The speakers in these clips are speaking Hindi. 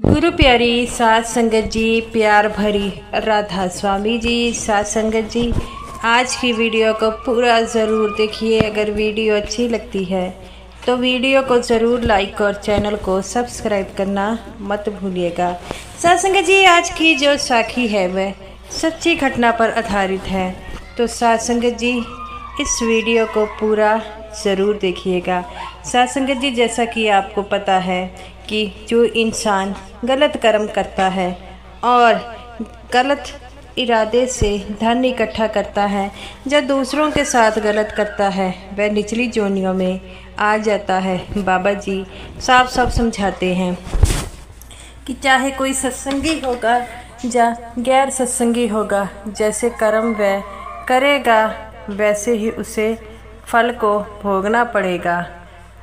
गुरु प्यारी सात संगत जी, प्यार भरी राधा स्वामी जी, सात संगत जी, आज की वीडियो को पूरा ज़रूर देखिए। अगर वीडियो अच्छी लगती है तो वीडियो को ज़रूर लाइक और चैनल को सब्सक्राइब करना मत भूलिएगा। सात संगत जी, आज की जो साखी है वह सच्ची घटना पर आधारित है। तो सात संगत जी, इस वीडियो को पूरा ज़रूर देखिएगा। सात संगत जी, जैसा कि आपको पता है कि जो इंसान गलत कर्म करता है और गलत इरादे से धन इकट्ठा करता है, जब दूसरों के साथ गलत करता है वह निचली जोनियों में आ जाता है। बाबा जी साफ साफ समझाते हैं कि चाहे कोई सत्संगी होगा या गैर सत्संगी होगा, जैसे कर्म वह करेगा वैसे ही उसे फल को भोगना पड़ेगा।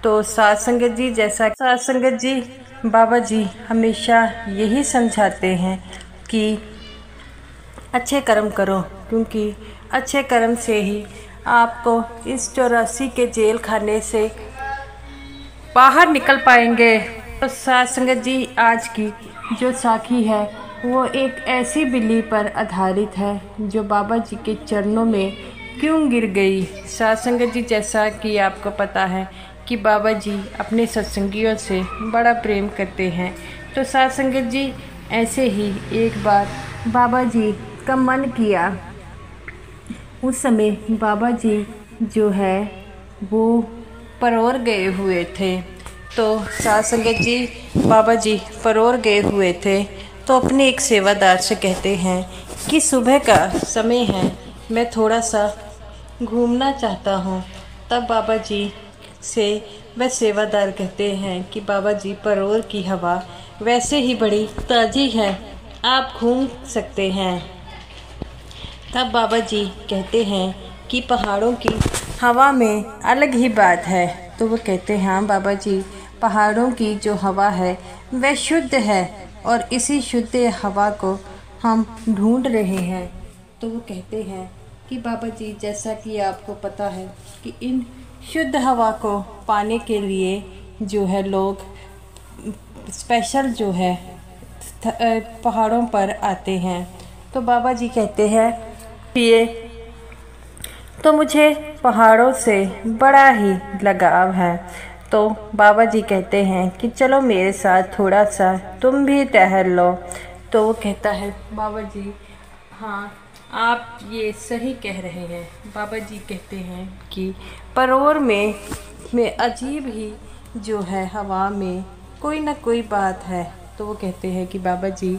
तो सात संगत जी, जैसा सात संगत जी, बाबा जी हमेशा यही समझाते हैं कि अच्छे कर्म करो, क्योंकि अच्छे कर्म से ही आपको इस 84 के जेल खाने से बाहर निकल पाएंगे। तो सात संगत जी, आज की जो साखी है वो एक ऐसी बिल्ली पर आधारित है जो बाबा जी के चरणों में क्यों गिर गई। सात संगत जी, जैसा कि आपको पता है कि बाबा जी अपने सत्संगियों से बड़ा प्रेम करते हैं। तो सात संगत जी, ऐसे ही एक बार बाबा जी का मन किया। उस समय बाबा जी जो है वो परोर गए हुए थे। तो सात संगत जी, बाबा जी परोर गए हुए थे तो अपने एक सेवादार से कहते हैं कि सुबह का समय है, मैं थोड़ा सा घूमना चाहता हूँ। तब बाबा जी से वह सेवादार कहते हैं कि बाबा जी, परोर की हवा वैसे ही बड़ी ताज़ी है, आप घूम सकते हैं। तब बाबा जी कहते हैं कि पहाड़ों की हवा में अलग ही बात है। तो वो कहते हैं, हाँ बाबा जी, पहाड़ों की जो हवा है वह शुद्ध है और इसी शुद्ध हवा को हम ढूंढ रहे हैं। तो वो कहते हैं कि बाबा जी, जैसा कि आपको पता है कि इन शुद्ध हवा को पाने के लिए जो है लोग स्पेशल जो है पहाड़ों पर आते हैं। तो बाबा जी कहते हैं ये तो मुझे पहाड़ों से बड़ा ही लगाव है। तो बाबा जी कहते हैं कि चलो मेरे साथ थोड़ा सा तुम भी टहल लो। तो वो कहता है, बाबा जी हाँ, आप ये सही कह रहे हैं। बाबा जी कहते हैं कि परोर में अजीब ही जो है हवा में कोई ना कोई बात है। तो वो कहते हैं कि बाबा जी,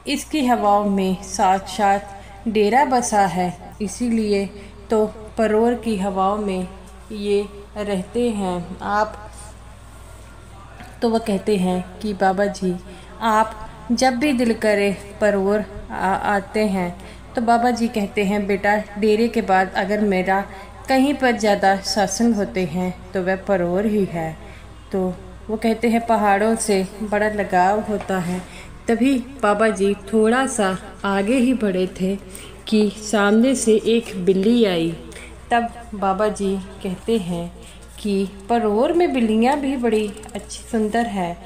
इसकी हवाओं में साक्षात डेरा बसा है, इसीलिए तो परोर की हवाओं में ये रहते हैं आप। तो वो कहते हैं कि बाबा जी, आप जब भी दिल करे परोर आते हैं। तो बाबा जी कहते हैं, बेटा डेरे के बाद अगर मेरा कहीं पर ज़्यादा सत्संग होते हैं तो वह परोर ही है। तो वो कहते हैं पहाड़ों से बड़ा लगाव होता है। तभी बाबा जी थोड़ा सा आगे ही बढ़े थे कि सामने से एक बिल्ली आई। तब बाबा जी कहते हैं कि परोर में बिल्लियाँ भी बड़ी अच्छी सुंदर है।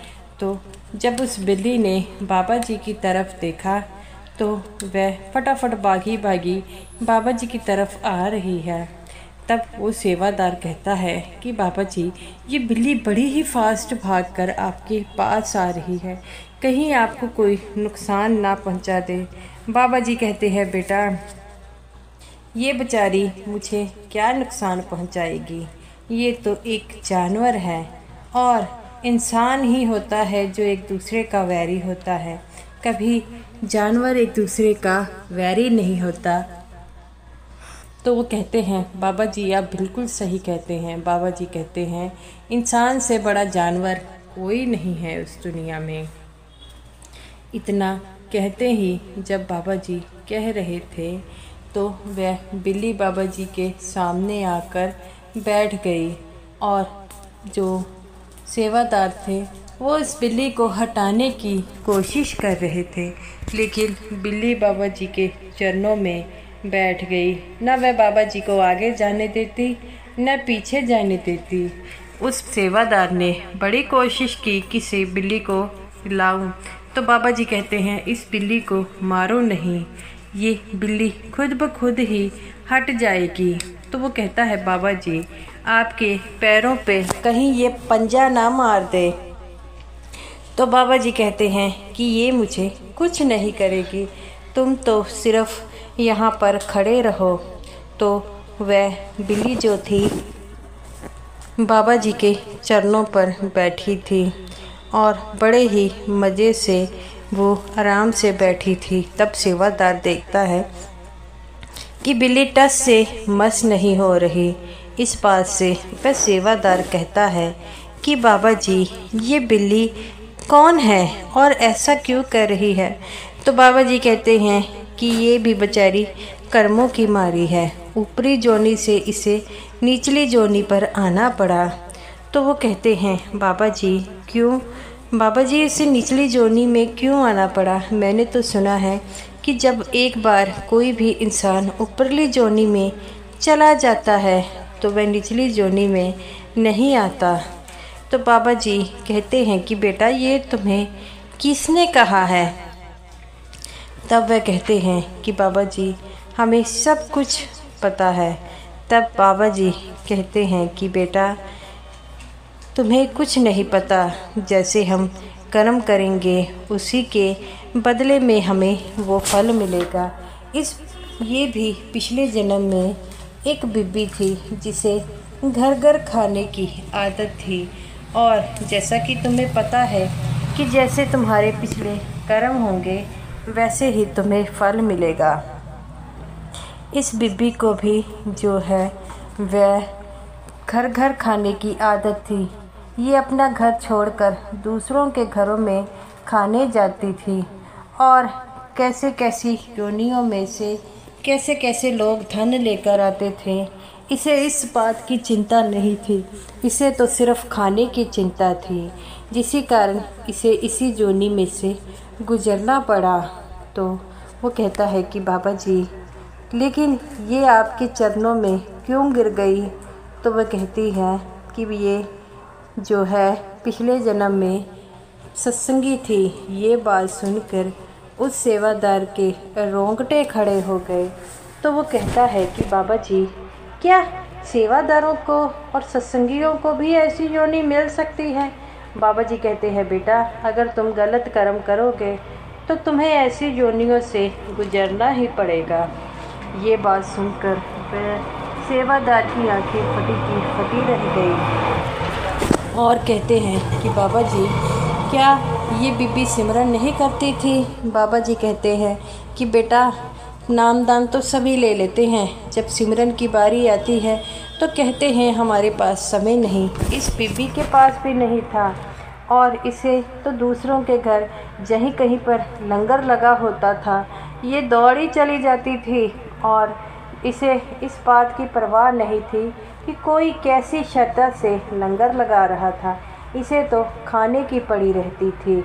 तो जब उस बिल्ली ने बाबा जी की तरफ देखा तो वह फटाफट भागी बाबा जी की तरफ आ रही है। तब वो सेवादार कहता है कि बाबा जी, ये बिल्ली बड़ी ही फास्ट भागकर आपके पास आ रही है, कहीं आपको कोई नुकसान ना पहुंचा दे। बाबा जी कहते हैं, बेटा ये बेचारी मुझे क्या नुकसान पहुंचाएगी, ये तो एक जानवर है और इंसान ही होता है जो एक दूसरे का वैरी होता है, कभी जानवर एक दूसरे का वैरी नहीं होता। तो वो कहते हैं, बाबा जी आप बिल्कुल सही कहते हैं। बाबा जी कहते हैं, इंसान से बड़ा जानवर कोई नहीं है उस दुनिया में। इतना कहते ही जब बाबा जी कह रहे थे तो वह बिल्ली बाबा जी के सामने आकर बैठ गई और जो सेवादार थे वो इस बिल्ली को हटाने की कोशिश कर रहे थे, लेकिन बिल्ली बाबा जी के चरणों में बैठ गई। न वह बाबा जी को आगे जाने देती न पीछे जाने देती। उस सेवादार ने बड़ी कोशिश की कि से बिल्ली को लाऊं। तो बाबा जी कहते हैं इस बिल्ली को मारो नहीं, ये बिल्ली खुद ब खुद ही हट जाएगी। तो वो कहता है बाबा जी आपके पैरों पे कहीं ये पंजा ना मार दे। तो बाबा जी कहते हैं कि ये मुझे कुछ नहीं करेगी, तुम तो सिर्फ यहाँ पर खड़े रहो। तो वह बिल्ली जो थी बाबा जी के चरणों पर बैठी थी और बड़े ही मज़े से वो आराम से बैठी थी। तब सेवादार देखता है कि बिल्ली टस से मस नहीं हो रही। इस बात से वह सेवादार कहता है कि बाबा जी ये बिल्ली कौन है और ऐसा क्यों कर रही है। तो बाबा जी कहते हैं कि ये भी बेचारी कर्मों की मारी है, ऊपरी जोनी से इसे निचली जोनी पर आना पड़ा। तो वो कहते हैं बाबा जी क्यों, बाबा जी इसे निचली जोनी में क्यों आना पड़ा। मैंने तो सुना है कि जब एक बार कोई भी इंसान ऊपरली जोनी में चला जाता है तो वह निचली जोनी में नहीं आता। तो बाबा जी कहते हैं कि बेटा ये तुम्हें किसने कहा है। तब वह कहते हैं कि बाबा जी हमें सब कुछ पता है। तब बाबा जी कहते हैं कि बेटा तुम्हें कुछ नहीं पता, जैसे हम कर्म करेंगे उसी के बदले में हमें वो फल मिलेगा। ये भी पिछले जन्म में एक बीबी थी जिसे घर घर खाने की आदत थी, और जैसा कि तुम्हें पता है कि जैसे तुम्हारे पिछले कर्म होंगे वैसे ही तुम्हें फल मिलेगा। इस बीबी को भी जो है वह घर घर खाने की आदत थी। ये अपना घर छोड़कर दूसरों के घरों में खाने जाती थी और कैसे कैसी योनियों में से कैसे कैसे लोग धन लेकर आते थे। इसे इस बात की चिंता नहीं थी, इसे तो सिर्फ खाने की चिंता थी, जिसी कारण इसे इसी जोनी में से गुजरना पड़ा। तो वो कहता है कि बाबा जी लेकिन ये आपके चरणों में क्यों गिर गई। तो वह कहती है कि ये जो है पिछले जन्म में सत्संगी थी। ये बात सुनकर उस सेवादार के रोंगटे खड़े हो गए। तो वो कहता है कि बाबा जी क्या सेवादारों को और सत्संगियों को भी ऐसी योनि मिल सकती है। बाबा जी कहते हैं बेटा अगर तुम गलत कर्म करोगे तो तुम्हें ऐसी योनियों से गुजरना ही पड़ेगा। ये बात सुनकर वह सेवादार की आंखें फटी की फटी रह गई और कहते हैं कि बाबा जी क्या ये बीबी सिमरन नहीं करती थी। बाबा जी कहते हैं कि बेटा नाम दान तो सभी ले लेते हैं, जब सिमरन की बारी आती है तो कहते हैं हमारे पास समय नहीं। इस बीबी के पास भी नहीं था और इसे तो दूसरों के घर जहीं कहीं पर लंगर लगा होता था ये दौड़ी चली जाती थी और इसे इस बात की परवाह नहीं थी कि कोई कैसी श्रद्धा से लंगर लगा रहा था, इसे तो खाने की पड़ी रहती थी।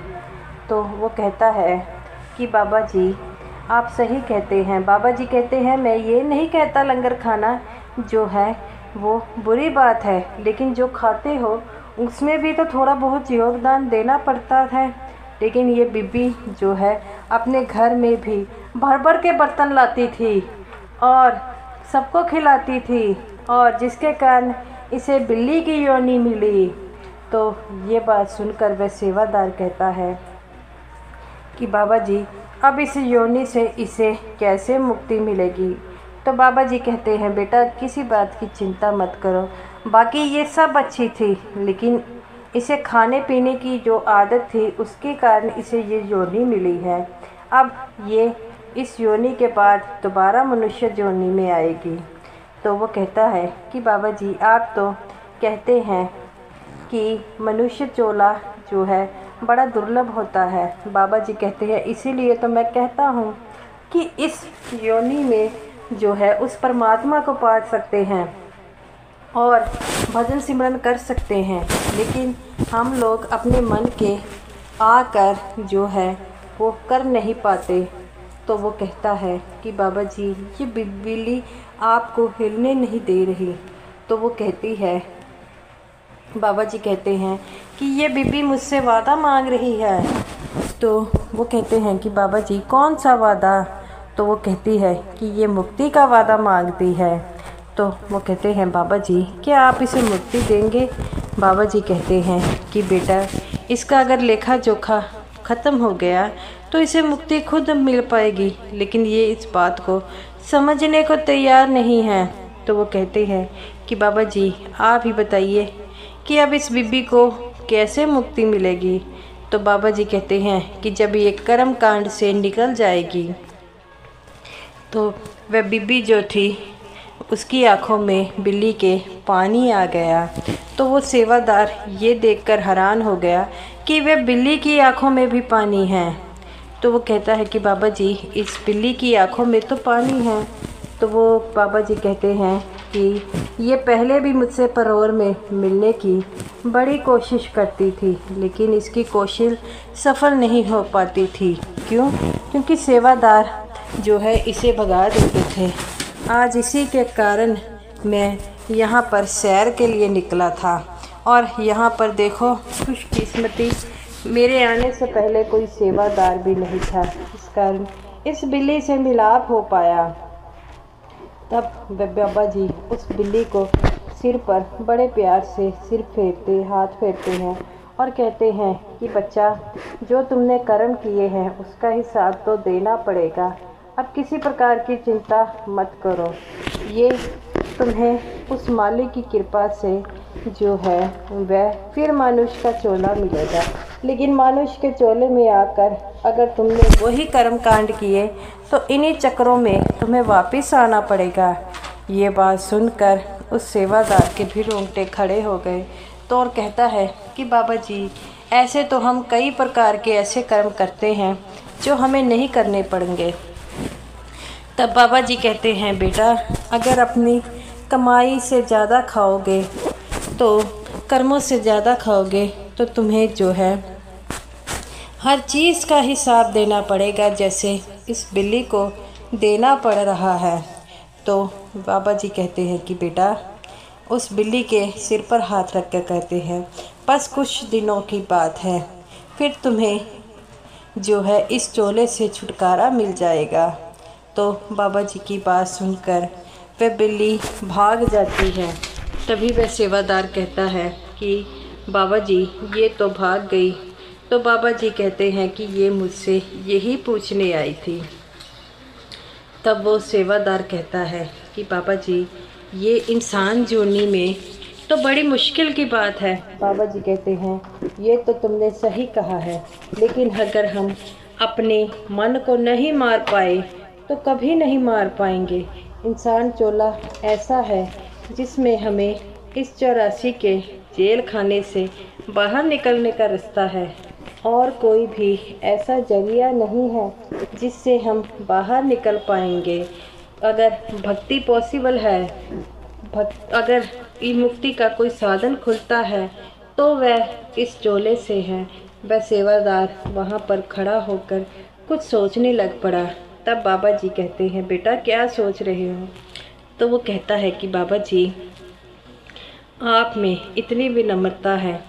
तो वो कहता है कि बाबा जी आप सही कहते हैं। बाबा जी कहते हैं मैं ये नहीं कहता लंगर खाना जो है वो बुरी बात है, लेकिन जो खाते हो उसमें भी तो थोड़ा बहुत योगदान देना पड़ता है। लेकिन ये बीबी जो है अपने घर में भी भर भर के बर्तन लाती थी और सबको खिलाती थी, और जिसके कारण इसे बिल्ली की योनि मिली। तो ये बात सुनकर वह सेवादार कहता है कि बाबा जी अब इस योनि से इसे कैसे मुक्ति मिलेगी। तो बाबा जी कहते हैं बेटा किसी बात की चिंता मत करो, बाकी ये सब अच्छी थी, लेकिन इसे खाने पीने की जो आदत थी उसके कारण इसे ये योनि मिली है। अब ये इस योनि के बाद दोबारा मनुष्य योनि में आएगी। तो वो कहता है कि बाबा जी आप तो कहते हैं कि मनुष्य चोला जो है बड़ा दुर्लभ होता है। बाबा जी कहते हैं इसीलिए तो मैं कहता हूँ कि इस योनि में जो है उस परमात्मा को पा सकते हैं और भजन सिमरन कर सकते हैं, लेकिन हम लोग अपने मन के आकर जो है वो कर नहीं पाते। तो वो कहता है कि बाबा जी ये बिल्ली आपको हिलने नहीं दे रही। तो वो कहती है बाबा जी कहते हैं कि ये बीबी मुझसे वादा मांग रही है। तो वो कहते हैं कि बाबा जी कौन सा वादा? तो वो कहती है कि ये मुक्ति का वादा मांगती है। तो वो कहते हैं बाबा जी क्या आप इसे मुक्ति देंगे? बाबा जी कहते हैं कि बेटा इसका अगर लेखा जोखा ख़त्म हो गया तो इसे मुक्ति खुद मिल पाएगी, लेकिन ये इस बात को समझने को तैयार नहीं है। तो वो कहते हैं कि बाबा जी आप ही बताइए कि अब इस बीबी को कैसे मुक्ति मिलेगी? तो बाबा जी कहते हैं कि जब ये कर्म कांड से निकल जाएगी। तो वह बीबी जो थी उसकी आंखों में बिल्ली के पानी आ गया। तो वो सेवादार ये देखकर हैरान हो गया कि वह बिल्ली की आंखों में भी पानी है। तो वो कहता है कि बाबा जी इस बिल्ली की आंखों में तो पानी है। तो वो बाबा जी कहते हैं कि ये पहले भी मुझसे परोर में मिलने की बड़ी कोशिश करती थी, लेकिन इसकी कोशिश सफल नहीं हो पाती थी। क्यों? क्योंकि सेवादार जो है इसे भगा देते थे। आज इसी के कारण मैं यहाँ पर सैर के लिए निकला था और यहाँ पर देखो खुशकिस्मती मेरे आने से पहले कोई सेवादार भी नहीं था, इस कारण इस बिल्ली से मिलाप हो पाया। तब बाबा जी उस बिल्ली को सिर पर बड़े प्यार से सिर फेरते हाथ फेरते हैं और कहते हैं कि बच्चा जो तुमने कर्म किए हैं उसका हिसाब तो देना पड़ेगा। अब किसी प्रकार की चिंता मत करो, ये तुम्हें उस मालिक की कृपा से जो है वह फिर मानुष का चोला मिलेगा, लेकिन मानुष के चोले में आकर अगर तुमने वही कर्म कांड किए तो इन्हीं चक्रों में तुम्हें वापस आना पड़ेगा। ये बात सुनकर उस सेवादार के भी रोंगटे खड़े हो गए। तो और कहता है कि बाबा जी ऐसे तो हम कई प्रकार के ऐसे कर्म करते हैं जो हमें नहीं करने पड़ेंगे। तब बाबा जी कहते हैं बेटा अगर अपनी कमाई से ज़्यादा खाओगे तो कर्मों से ज़्यादा खाओगे तो तुम्हें जो है हर चीज़ का हिसाब देना पड़ेगा, जैसे इस बिल्ली को देना पड़ रहा है। तो बाबा जी कहते हैं कि बेटा उस बिल्ली के सिर पर हाथ रख कर कहते हैं बस कुछ दिनों की बात है, फिर तुम्हें जो है इस चोले से छुटकारा मिल जाएगा। तो बाबा जी की बात सुनकर वह बिल्ली भाग जाती है। तभी वह सेवादार कहता है कि बाबा जी ये तो भाग गई। तो बाबा जी कहते हैं कि ये मुझसे यही पूछने आई थी। तब वो सेवादार कहता है कि बाबा जी ये इंसान जोनी में तो बड़ी मुश्किल की बात है। बाबा जी कहते हैं ये तो तुमने सही कहा है, लेकिन अगर हम अपने मन को नहीं मार पाए तो कभी नहीं मार पाएंगे। इंसान चोला ऐसा है जिसमें हमें इस 84 के जेल खाने से बाहर निकलने का रास्ता है, और कोई भी ऐसा जरिया नहीं है जिससे हम बाहर निकल पाएंगे। अगर भक्ति पॉसिबल है, अगर मुक्ति का कोई साधन खुलता है तो वह इस चोले से है। वह सेवादार वहाँ पर खड़ा होकर कुछ सोचने लग पड़ा। तब बाबा जी कहते हैं बेटा क्या सोच रहे हो? तो वो कहता है कि बाबा जी आप में इतनी विनम्रता है,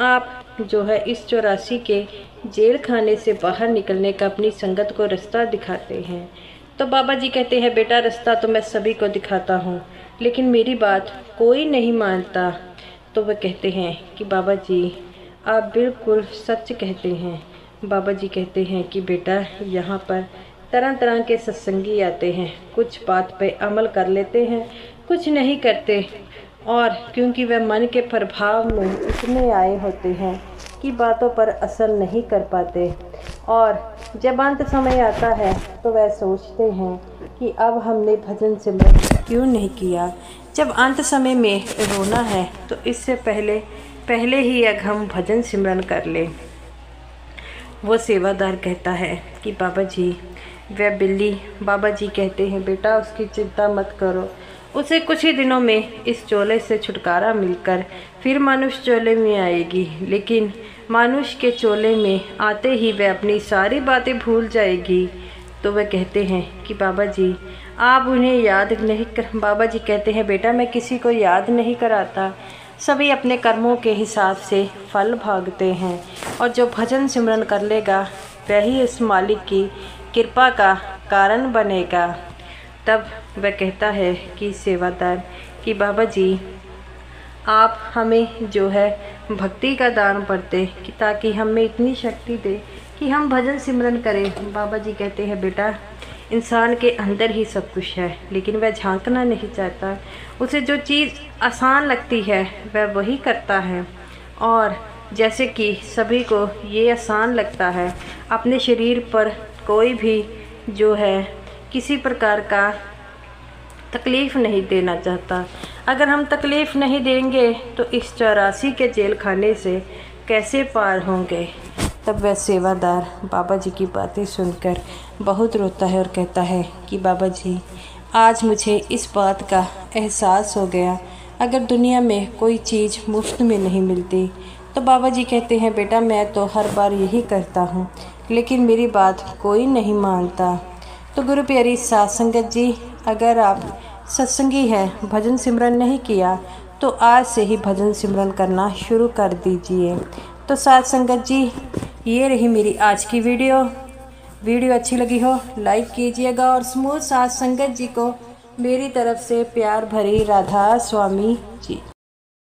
आप जो है इस 84 के जेल खाने से बाहर निकलने का अपनी संगत को रास्ता दिखाते हैं। तो बाबा जी कहते हैं बेटा रास्ता तो मैं सभी को दिखाता हूँ, लेकिन मेरी बात कोई नहीं मानता। तो वह कहते हैं कि बाबा जी आप बिल्कुल सच कहते हैं। बाबा जी कहते हैं कि बेटा यहाँ पर तरह तरह के सत्संगी आते हैं, कुछ बात पे अमल कर लेते हैं, कुछ नहीं करते, और क्योंकि वह मन के प्रभाव में इतने आए होते हैं कि बातों पर असर नहीं कर पाते, और जब अंत समय आता है तो वह सोचते हैं कि अब हमने भजन सिमरन क्यों नहीं किया। जब अंत समय में रोना है तो इससे पहले ही अगर हम भजन सिमरन कर ले। वो सेवादार कहता है कि बाबा जी वह बिल्ली, बाबा जी कहते हैं बेटा उसकी चिंता मत करो, उसे कुछ ही दिनों में इस चोले से छुटकारा मिलकर फिर मानुष चोले में आएगी, लेकिन मानुष के चोले में आते ही वह अपनी सारी बातें भूल जाएगी। तो वह कहते हैं कि बाबा जी आप उन्हें याद नहीं कर। बाबा जी कहते हैं बेटा मैं किसी को याद नहीं कराता, सभी अपने कर्मों के हिसाब से फल भागते हैं और जो भजन सिमरन कर लेगा वही इस मालिक की कृपा का कारण बनेगा। तब वह कहता है कि सेवादार कि बाबा जी आप हमें जो है भक्ति का दान पड़ते कि ताकि हमें इतनी शक्ति दे कि हम भजन सिमरन करें। बाबा जी कहते हैं बेटा इंसान के अंदर ही सब कुछ है, लेकिन वह झांकना नहीं चाहता। उसे जो चीज़ आसान लगती है वह वही करता है। और जैसे कि सभी को ये आसान लगता है, अपने शरीर पर कोई भी जो है किसी प्रकार का तकलीफ़ नहीं देना चाहता। अगर हम तकलीफ़ नहीं देंगे तो इस 84 के जेल खाने से कैसे पार होंगे। तब वह सेवादार बाबा जी की बातें सुनकर बहुत रोता है और कहता है कि बाबा जी आज मुझे इस बात का एहसास हो गया, अगर दुनिया में कोई चीज़ मुफ्त में नहीं मिलती। तो बाबा जी कहते हैं बेटा मैं तो हर बार यही करता हूँ, लेकिन मेरी बात कोई नहीं मानता। तो गुरु प्यारी साध संगत जी, अगर आप सत्संगी हैं, भजन सिमरन नहीं किया तो आज से ही भजन सिमरन करना शुरू कर दीजिए। तो साध संगत जी ये रही मेरी आज की वीडियो अच्छी लगी हो लाइक कीजिएगा और समूह साध संगत जी को मेरी तरफ से प्यार भरी राधा स्वामी जी।